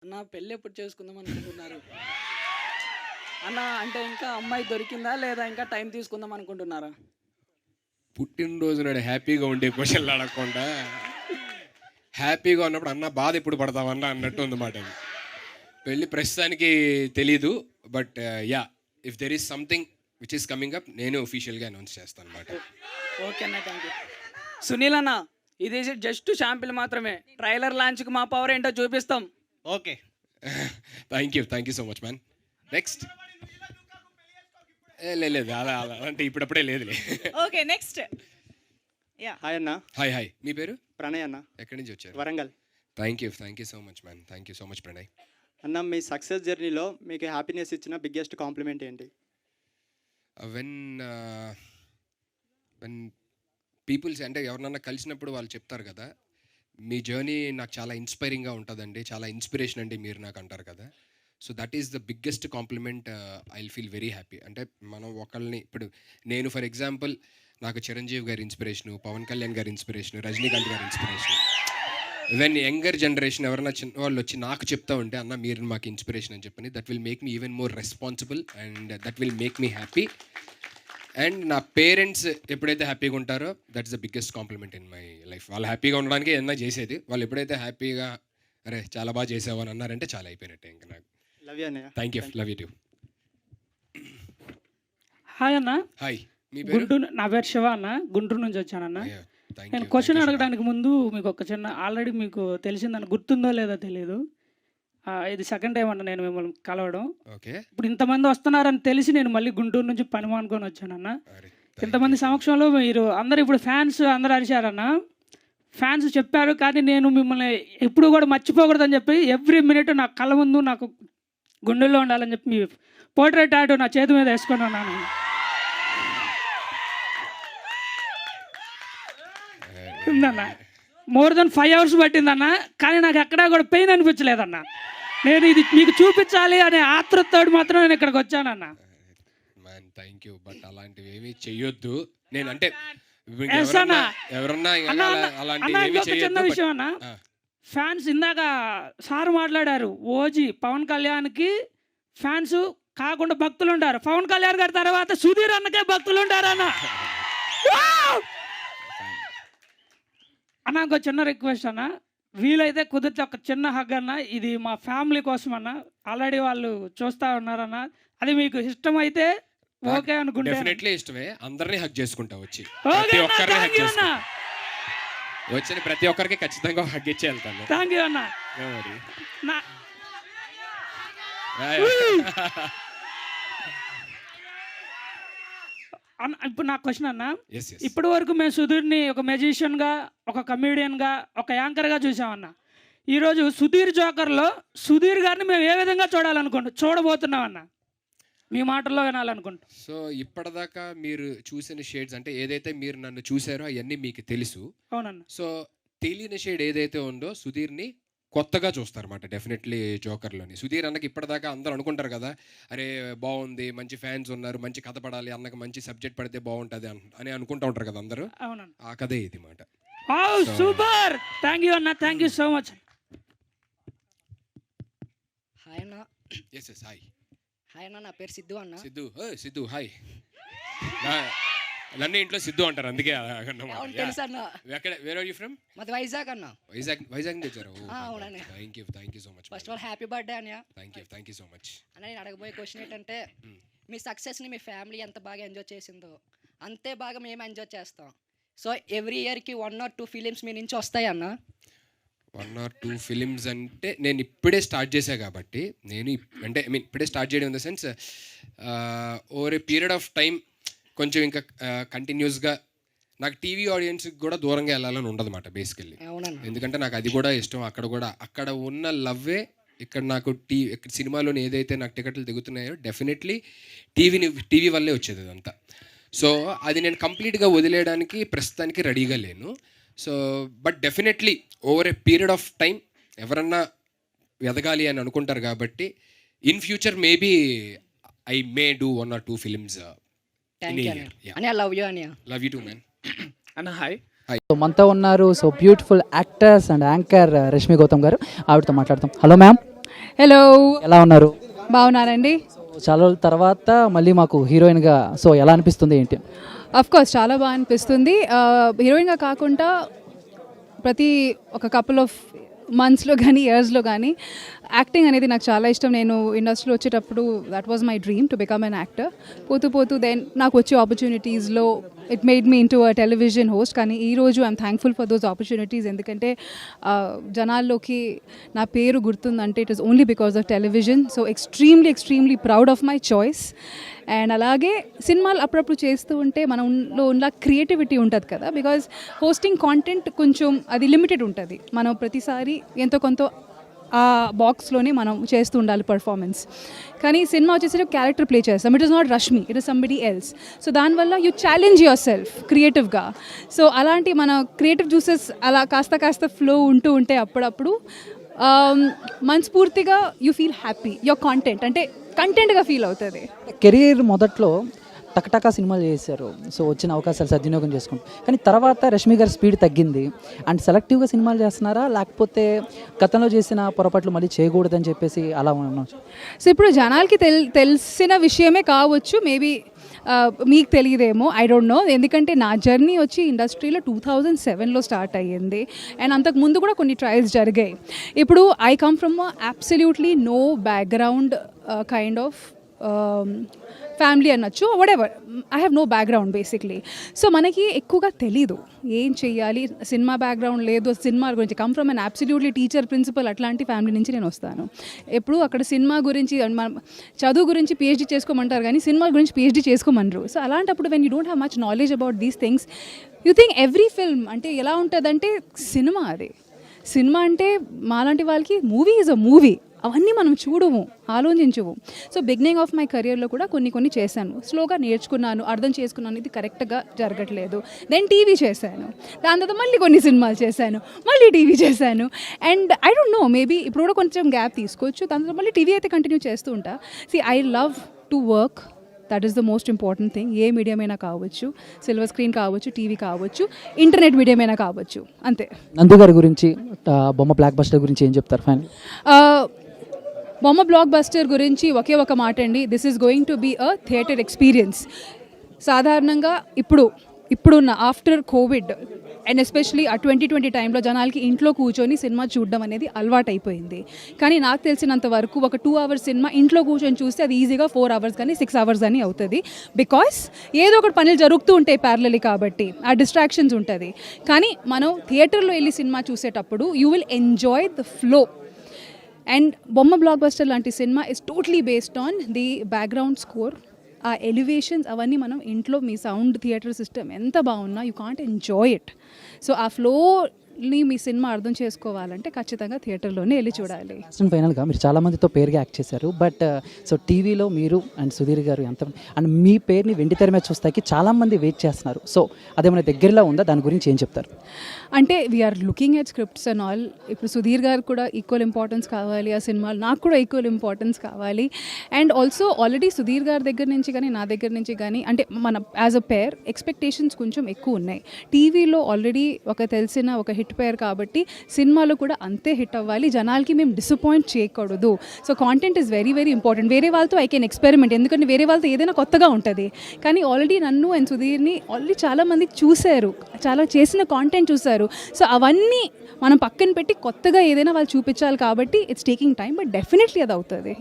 అన్న పెళ్ళి ఎప్పుడు చేసుకుందాం అనుకుంటున్నారు అన్న? అంటే ఇంకా అమ్మాయి దొరికిందా లేదా ఇంకా టైం తీసుకుందాం అనుకుంటున్నారా? పుట్టినరోజు నాడు హ్యాపీగా ఉండే క్వశ్చన్లు అడగకుండా హ్యాపీగా ఉన్నప్పుడు అన్న బాధ ఎప్పుడు పడతామన్నా అన్నట్టు ఉందన్నమాట. అది పెళ్ళి ప్రస్తుతానికి తెలీదు, but yeah, if there is something which is coming up నేను ఒఫీషియల్గా అనౌన్స్ చేస్తాను అనమాట. ఓకే అన్న, థ్యాంక్ యూ. సునీల్ అన్న, ఇది జస్ట్ శాంపిల్ మాత్రమే. ట్రైలర్ లాంచ్కి మా పవర్ ఏంటో చూపిస్తాం. Okay, thank you so much man. Next లేదు అలా అలా అంటే ఇప్పుడప్పుడే లేదులే. Okay, next. యా, హాయ్ అన్న. హాయ్ మీ పేరు? ప్రణయ్ అన్న, ఎక్కడి నుంచి వచ్చారు? Warangal. Thank you so much man. Thank you so much Pranay. అన్న, మీ సక్సెస్ జర్నీలో మీకు హ్యాపీనెస్ ఇచ్చిన బిగ్గెస్ట్ కాంప్లిమెంట్ ఏంటి? వెన్ పీపుల్స్ అంటే ఎవరినన్నా కలిసినప్పుడు వాళ్ళు చెప్తారు కదా, మీ జర్నీ నాకు చాలా ఇన్స్పైరింగ్గా ఉంటుందండి, చాలా ఇన్స్పిరేషన్ అండి మీరు నాకు అంటారు కదా. So that is the biggest compliment. I will feel very happy. అంటే మనం ఒకళ్ళని ఇప్పుడు నేను ఫర్ ఎగ్జాంపుల్ నాకు చిరంజీవి గారి ఇన్స్పిరేషను, పవన్ కళ్యాణ్ గారి ఇన్స్పిరేషను, రజనీకాంత్ గారి ఇన్స్పిరేషన్. వెన్ యంగర్ జనరేషన్ ఎవరైనా చిన్న వాళ్ళు వచ్చి నాకు చెప్తా ఉంటే అన్న మీరు మాకు ఇన్స్పిరేషన్ అని చెప్పని, that will make me even more responsible and that will make me happy. And నా పేరెంట్స్ ఎప్పుడైతే హ్యాపీగా ఉంటారో that's the biggest compliment in my life. వాళ్ళు హ్యాపీగా ఉండడానికి ఏదైనా చేసేది, వాళ్ళు ఎప్పుడైతే హ్యాపీగా అరే చాలా బాగా చేసావు అని అన్నారంటే చాలా అయిపోయినట్టే ఇంకా నాకు. లవ్ యూ అన్నయ్య. Thank you, love you two. Hi అన్న, హాయ్ మీ పేరు? గుంటూరు. నా పేరు శివ అన్న, గుంటూరు నుంచి వచ్చానన్న. నేను క్వశ్చన్ అడగడానికి ముందు మీకు ఒక చిన్న, ఆల్రెడీ మీకు తెలిసిందని గుర్తుందో లేదో తెలియదు, ఇది సెకండ్ టైం అన్న నేను మిమ్మల్ని కలవడం. ఓకే, ఇప్పుడు ఇంతమంది వస్తున్నారని తెలిసి నేను మళ్ళీ గుంటూరు నుంచి పని మానుకొని వచ్చానన్న. ఇంతమంది సమక్షంలో మీరు అందరు ఇప్పుడు ఫ్యాన్స్ అందరూ అరిచారన్న, ఫ్యాన్స్ చెప్పారు, కానీ నేను మిమ్మల్ని ఎప్పుడు కూడా మర్చిపోకూడదని చెప్పి ఎవ్రీ మినిట్ నా కళ్ళ ముందు నాకు గుండెల్లో ఉండాలని చెప్పి మీ పోర్ట్రేట్ ఆర్ట్ నా చేతి మీద వేసుకొని ఉన్నాను. ఉందన్న, మోర్ దెన్ 5 hours పట్టిందన్న, కానీ నాకు ఎక్కడా కూడా పెయిన్ అనిపించలేదన్న. నేను ఇది మీకు చూపించాలి అనే ఆతృతోడు మాత్రం నేను ఇక్కడికి వచ్చానన్న. మ్యాన్ థ్యాంక్ యూ, బట్ అలాంటివి ఏమీ చెయ్యొద్దు. నేను అంటే ఎవరన్నా చిన్న విషయం అన్న, ఫ్యాన్స్ ఇందాక సార్ మాట్లాడారు, ఓజీ పవన్ కళ్యాణ్కి ఫ్యాన్స్ కాకుండా భక్తులు ఉంటారు, పవన్ కళ్యాణ్ గారి తర్వాత సుధీర్ అన్నకే భక్తులు ఉంటారన్న. అన్న ఇంకో చిన్న రిక్వెస్ట్ అన్న, వీలైతే కుదిరితే ఒక చిన్న హగ్ అన్న, ఇది మా ఫ్యామిలీ కోసం అన్న. ఆల్రెడీ వాళ్ళు చూస్తూ ఉన్నారన్న, అది మీకు ఇష్టమైతే ఓకే అనుకుంటే. డెఫినెట్లీ ఇష్టమే, అందరినీ హగ్ చేసుకుంటా వచ్చి, ప్రతి ఒక్కరిని హగ్ చేసుకుంటా వచ్చిన ప్రతి ఒక్కరికి ఖచ్చితంగా హగ్ ఇచ్చి వెళ్తాను. థ్యాంక్ యూ అన్న. ఇప్పుడు నా క్వశ్చన్ అన్న, ఇప్పటి వరకు మేము సుధీర్ని ఒక మెజిషియన్గా, ఒక కమీడియన్గా, ఒక యాంకర్గా చూసామన్న. ఈరోజు సుధీర్ జోకర్లో సుధీర్ గారిని మేము ఏ విధంగా చూడబోతున్నామన్న, మీ మాటల్లో వినాలనుకుంటాం. సో ఇప్పటిదాకా మీరు చూసిన షేడ్స్ అంటే ఏదైతే మీరు నన్ను చూసారో అవన్నీ మీకు తెలుసు. అవునన్న. సో తెలియని షేడ్ ఏదైతే ఉందో సుధీర్ని కొత్తగా చూస్తారన్నమాట డెఫినెట్లీ జోకర్లోని. సుధీర్ అన్నకి ఇప్పటిదాకా అందరూ అనుకుంటారు కదా, అరే బాగుంది, మంచి ఫ్యాన్స్ ఉన్నారు, మంచి కథ పడాలి, అన్నకు మంచి సబ్జెక్ట్ పడితే బాగుంటుంది అని అనుకుంటూ ఉంటారు కదా అందరూ. అవునన్న, ఆ కథే ఇది మాట. సూపర్, థ్యాంక్ యూ అన్న, thank you so much. Hi అన్న. హాయ్ హాయ్ అన్న, నా పేరు సిద్ధు అన్న. సిద్ధు హాయ్. నన్ను ఇంట్లో సిద్ధు అంటారు, అందుకే తెలుసు అన్న. Where are you from? మాది వైజాగ్ అన్న. వైజాగ్ నుంచి వచ్చారు. అవునండి. Thank you so much. First of all happy birthday అన్న. థ్యాంక్ యూ సో మచ్ అన్న. నేను అడగబోయే క్వశ్చన్ ఏంటంటే, మీ సక్సెస్ని మీ ఫ్యామిలీ ఎంత బాగా ఎంజాయ్ చేసిందో అంతే బాగా మేము ఎంజాయ్ చేస్తాం. సో ఎవ్రీ ఇయర్కి 1 or 2 ఫిలిమ్స్ మీ నుంచి వస్తాయి అన్న. 1 or 2 ఫిలిమ్స్ అంటే నేను ఇప్పుడే స్టార్ట్ చేశా కాబట్టి, నేను అంటే ఐ మీన్ ఇప్పుడే స్టార్ట్ చేయడం in the sense over a period of time కొంచెం ఇంకా కంటిన్యూస్గా నాకు టీవీ ఆడియన్స్కి కూడా దూరంగా వెళ్ళాలని ఉండదన్నమాట బేసికల్లీ. ఎందుకంటే నాకు అది కూడా ఇష్టం. అక్కడ ఉన్న లవ్వే ఇక్కడ నాకు ఇక్కడ సినిమాలోని ఏదైతే నాకు టికెట్లు దిగుతున్నాయో డెఫినెట్లీ టీవీ వల్లే వచ్చేది అదంతా. సో అది నేను కంప్లీట్గా వదిలేయడానికి ప్రస్తుతానికి రెడీగా లేను. So but definitely over a period of time ఎవరన్నా ఎదగాలి అని అనుకుంటారు కాబట్టి in future maybe I may do 1 or 2 films. Love you too man. అన్న హాయ్. మనతో ఉన్నారు so beautiful actors and anchor Rashmi Gautam గారు, ఆవిడతో మాట్లాడతాం. Hello ma'am. హలో, ఎలా ఉన్నారు? బాగున్నానండి. చాలా రోజుల తర్వాత మళ్ళీ మాకు హీరోయిన్గా సో ఎలా అనిపిస్తుంది ఏంటి? అఫ్ కోర్స్ చాలా బాగా అనిపిస్తుంది. హీరోయిన్గా కాకుండా ప్రతి ఒక కపుల్ ఆఫ్ మంత్స్లో కానీ ఇయర్స్లో కానీ యాక్టింగ్ అనేది నాకు చాలా ఇష్టం. నేను ఇండస్ట్రీలో వచ్చేటప్పుడు that was my dream to become an actor. పోతూ పోతూ దెన్ నాకు వచ్చే ఆపర్చునిటీస్లో it made me into a television host. కానీ ఈరోజు I'm thankful for those opportunities. ఎందుకంటే జనాల్లోకి నా పేరు గుర్తుందంటే it is only because of television. So extremely proud of my choice. And అలాగే సినిమాలు అప్పుడప్పుడు చేస్తూ ఉంటే మనలో ఉన్న క్రియేటివిటీ ఉంటుంది కదా, బికాజ్ హోస్టింగ్ కాంటెంట్ కొంచెం అది లిమిటెడ్ ఉంటుంది. మనం ప్రతిసారి ఎంతో కొంత ఆ బాక్స్లోనే మనం చేస్తూ ఉండాలి పర్ఫార్మెన్స్. కానీ సినిమా వచ్చేసి క్యారెక్టర్ ప్లే చేస్తాం. It is not Rashmi, it is somebody else. So దానివల్ల యూ ఛాలెంజ్ యువర్ సెల్ఫ్ క్రియేటివ్గా. సో అలాంటి మన క్రియేటివ్ జ్యూసెస్ అలా కాస్త ఫ్లో ఉంటూ ఉంటే అప్పుడప్పుడు మనస్ఫూర్తిగా you feel happy. Your content అంటే కంటెంట్గా ఫీల్ అవుతుంది. కెరీర్ మొదట్లో టకటకా సినిమాలు చేశారు, సో వచ్చిన అవకాశాలు సద్వినియోగం చేసుకుంటారు. కానీ తర్వాత రష్మి గారి స్పీడ్ తగ్గింది అండ్ సెలెక్టివ్గా సినిమాలు చేస్తున్నారా, లేకపోతే గతంలో చేసిన పొరపాట్లు మళ్ళీ చేయకూడదని చెప్పేసి అలా ఉన్నాం? సో ఇప్పుడు జనాలకి తెలిసిన విషయమే కావచ్చు, మేబీ మీకు తెలియదేమో, ఐ డోంట్ నో. ఎందుకంటే నా జర్నీ వచ్చి ఇండస్ట్రీలో 2007లో స్టార్ట్ అయ్యింది. అండ్ అంతకు ముందు కూడా కొన్ని ట్రయల్స్ జరిగాయి. ఇప్పుడు I come from absolutely no background kind of family అనొచ్చు, whatever. I have no background basically. So మనకి ఎక్కువగా తెలీదు ఏం చెయ్యాలి. సినిమా బ్యాక్గ్రౌండ్ లేదు, సినిమా గురించి come from an absolutely teacher principal అట్లాంటి ఫ్యామిలీ నుంచి నేను వస్తాను. ఎప్పుడు అక్కడ సినిమా గురించి చదువు గురించి పిహెచ్డీ చేసుకోమంటారు కానీ సినిమా గురించి పిహెచ్డీ చేసుకోమనరు. సో అలాంటప్పుడు when you don't have much knowledge about these things, you think every film అంటే ఎలా ఉంటుందంటే సినిమా. అది సినిమా అంటే మాలాంటి వాళ్ళకి మూవీ ఈజ్ అ మూవీ. అవన్నీ మనం చూడము, ఆలోచించము. సో బిగినింగ్ ఆఫ్ మై కెరియర్లో కూడా కొన్ని చేశాను, స్లోగా నేర్చుకున్నాను, అర్థం చేసుకున్నాను ఇది కరెక్ట్గా జరగట్లేదు. దెన్ టీవీ చేశాను, దాని తర్వాత మళ్ళీ కొన్ని సినిమాలు చేశాను, మళ్ళీ టీవీ చేశాను. And I don't know, maybe ఇప్పుడు కూడా కొంచెం గ్యాప్ తీసుకోవచ్చు, దాని తర్వాత మళ్ళీ టీవీ అయితే కంటిన్యూ చేస్తూ ఉంటా. I love to work, that is the most important thing. A medium అయినా కావచ్చు, సిల్వర్ స్క్రీన్ కావచ్చు, టీవీ కావచ్చు, ఇంటర్నెట్ మీడియం అయినా కావచ్చు, అంతే. నందు గారి గురించి, బొమ్మ బ్లాక్ బస్టర్ గురించి ఏం చెప్తారు ఫైనల్? బొమ్మ బ్లాక్ బస్టర్ గురించి ఒకే ఒక మాట అండి, this is going to be a theatre experience. సాధారణంగా ఇప్పుడున్న ఆఫ్టర్ కోవిడ్ అండ్ ఎస్పెషలీ ఆ 2020 టైంలో జనాలకి ఇంట్లో కూర్చొని సినిమా చూడడం అనేది అలవాటు అయిపోయింది. కానీ నాకు తెలిసినంత వరకు ఒక 2 hours సినిమా ఇంట్లో కూర్చొని చూస్తే అది ఈజీగా 4 hours కానీ 6 hours అని అవుతుంది. బికాస్ ఏదో ఒకటి పనులు జరుగుతూ ఉంటాయి ప్యారలీ, కాబట్టి ఆ డిస్ట్రాక్షన్స్ ఉంటుంది. కానీ మనం థియేటర్లో వెళ్ళి సినిమా చూసేటప్పుడు you will enjoy the flow. And బొమ్మ బ్లాక్ బస్టర్ లాంటి cinema is totally based on the background score. ఆ ఎలివేషన్స్ అవన్నీ మనం ఇంట్లో మీ సౌండ్ థియేటర్ సిస్టమ్ ఎంత బాగున్నా you can't enjoy it. So ఆ ఫ్లోని మీ సినిమా అర్థం చేసుకోవాలంటే ఖచ్చితంగా థియేటర్లోనే వెళ్ళి చూడాలి. ఫైనల్గా మీరు చాలా మందితో పేరుగా యాక్ట్ చేశారు, బట్ సో టీవీలో మీరు అండ్ సుధీర్ గారు ఎంత అండ్ మీ పేరుని వెండి తెర మీద చూస్తాకి చాలామంది వెయిట్ చేస్తున్నారు. సో అదేమైనా దగ్గరలో ఉందా, దాని గురించి ఏం చెప్తారు? అంటే we're looking at scripts and all. ఇప్పుడు సుధీర్ గారు కూడా ఈక్వల్ ఇంపార్టెన్స్ కావాలి ఆ సినిమాలు, నాకు కూడా ఈక్వల్ ఇంపార్టెన్స్ కావాలి. అండ్ ఆల్సో ఆల్రెడీ సుధీర్ గారి దగ్గర నుంచి కానీ నా దగ్గర నుంచి కానీ అంటే మన యాజ్ అ పేర్ ఎక్స్పెక్టేషన్స్ కొంచెం ఎక్కువ ఉన్నాయి. టీవీలో ఆల్రెడీ తెలిసిన ఒక హిట్ పేర్ కాబట్టి సినిమాలో కూడా అంతే హిట్ అవ్వాలి, జనాలకి మేము డిసప్పాయింట్ చేయకూడదు. So content is very important. వేరే వాళ్ళతో ఐ కెన్ ఎక్స్పెరిమెంట్, ఎందుకంటే వేరే వాళ్ళతో ఏదైనా కొత్తగా ఉంటుంది. కానీ ఆల్రెడీ నన్ను అండ్ సుధీర్ని ఆల్రెడీ చాలామంది చూశారు, చాలా చేసిన కాంటెంట్ చూశారు. సో అవన్నీ మనం పక్కన పెట్టి కొత్తగా ఏదైనా వాళ్ళు చూపించాలి కాబట్టి it's taking time, but definitely అది అవుతుంది.